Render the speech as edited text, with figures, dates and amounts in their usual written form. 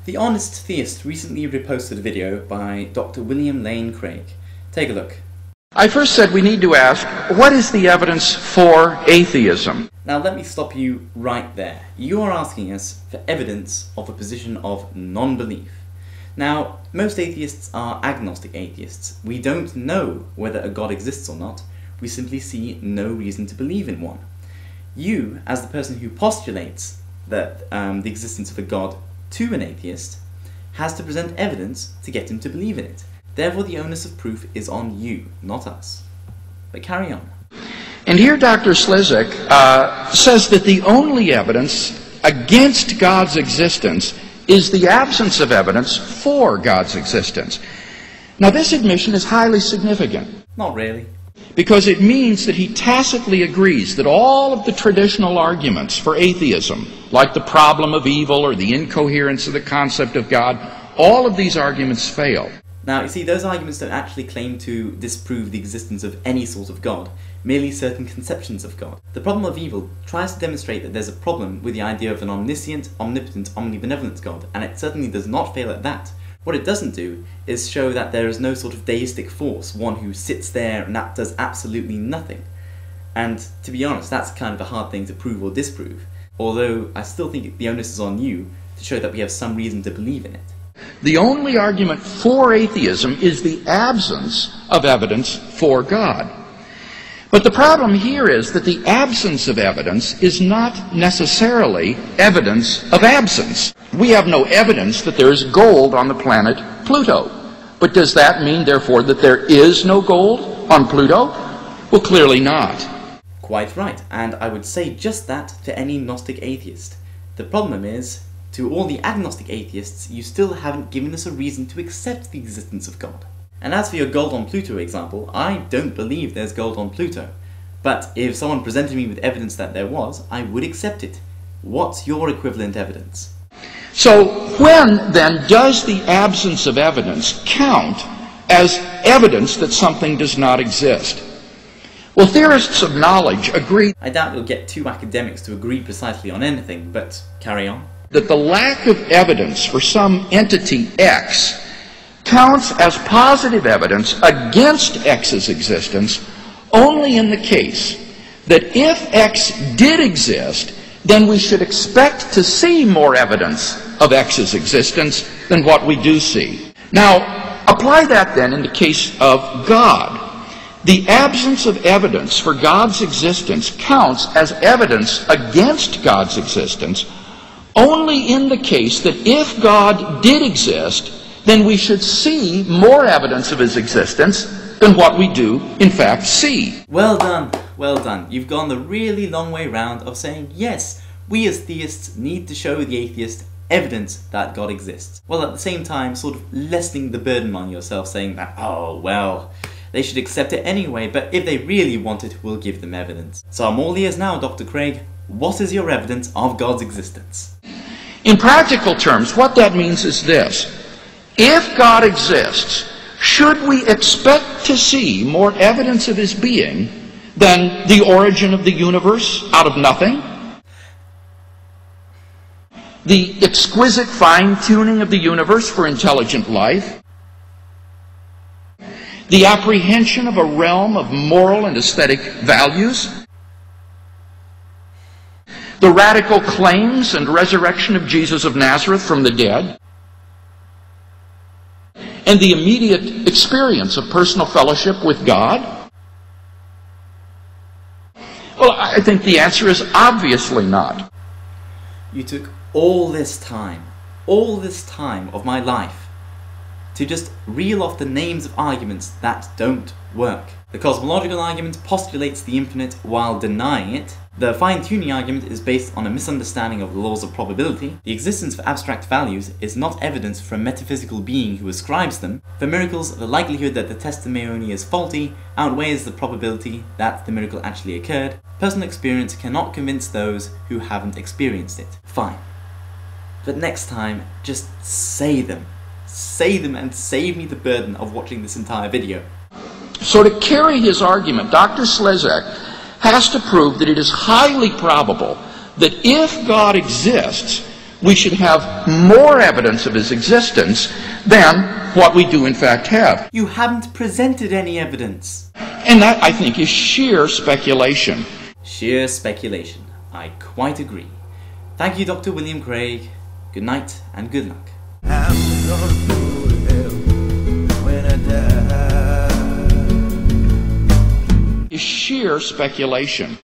The Honest Theist recently reposted a video by Dr. William Lane Craig. Take a look. I first said we need to ask, what is the evidence for atheism? Now let me stop you right there. You are asking us for evidence of a position of non-belief. Now, most atheists are agnostic atheists. We don't know whether a God exists or not. We simply see no reason to believe in one. You, as the person who postulates that the existence of a God to an atheist, has to present evidence to get him to believe in it. Therefore, the onus of proof is on you, not us. But carry on. And here Dr. Slezak says that the only evidence against God's existence is the absence of evidence for God's existence. Now, this admission is highly significant. Not really. Because it means that he tacitly agrees that all of the traditional arguments for atheism, like the problem of evil or the incoherence of the concept of God, all of these arguments fail. Now, you see, those arguments don't actually claim to disprove the existence of any sort of God, merely certain conceptions of God. The problem of evil tries to demonstrate that there's a problem with the idea of an omniscient, omnipotent, omnibenevolent God, and it certainly does not fail at that. What it doesn't do is show that there is no sort of deistic force, one who sits there and that does absolutely nothing. And to be honest, that's kind of a hard thing to prove or disprove, although I still think the onus is on you to show that we have some reason to believe in it. The only argument for atheism is the absence of evidence for God. But the problem here is that the absence of evidence is not necessarily evidence of absence. We have no evidence that there is gold on the planet Pluto. But does that mean, therefore, that there is no gold on Pluto? Well, clearly not. Quite right, and I would say just that to any Gnostic atheist. The problem is, to all the agnostic atheists, you still haven't given us a reason to accept the existence of God. And as for your gold on Pluto example, I don't believe there's gold on Pluto. But if someone presented me with evidence that there was, I would accept it. What's your equivalent evidence? So when, then, does the absence of evidence count as evidence that something does not exist? Well, theorists of knowledge agree. I doubt you'll get two academics to agree precisely on anything, but carry on. That the lack of evidence for some entity X counts as positive evidence against X's existence only in the case that if X did exist, then we should expect to see more evidence of X's existence than what we do see. Now, apply that then in the case of God. The absence of evidence for God's existence counts as evidence against God's existence only in the case that if God did exist, then we should see more evidence of his existence than what we do, in fact, see. Well done, well done. You've gone the really long way round of saying, yes, we as theists need to show the atheist evidence that God exists, while at the same time sort of lessening the burden on yourself, saying that, oh, well, they should accept it anyway, but if they really want it, we'll give them evidence. So I'm all ears now, Dr. Craig. What is your evidence of God's existence? In practical terms, what that means is this. If God exists, should we expect to see more evidence of his being than the origin of the universe out of nothing? The exquisite fine-tuning of the universe for intelligent life? The apprehension of a realm of moral and aesthetic values? The radical claims and resurrection of Jesus of Nazareth from the dead? And the immediate experience of personal fellowship with God? Well, I think the answer is obviously not. You took all this time of my life, to just reel off the names of arguments that don't work. The cosmological argument postulates the infinite while denying it. The fine-tuning argument is based on a misunderstanding of the laws of probability. The existence of abstract values is not evidence for a metaphysical being who ascribes them. For miracles, the likelihood that the testimony is faulty outweighs the probability that the miracle actually occurred. Personal experience cannot convince those who haven't experienced it. Fine. But next time, just say them. Say them and save me the burden of watching this entire video. So to carry his argument, Dr. Slezak has to prove that it is highly probable that if God exists, we should have more evidence of his existence than what we do in fact have. You haven't presented any evidence. And that, I think, is sheer speculation. Sheer speculation. I quite agree. Thank you, Dr. William Craig. Good night and good luck. I'm gonna go to hell when I die. Is sheer speculation.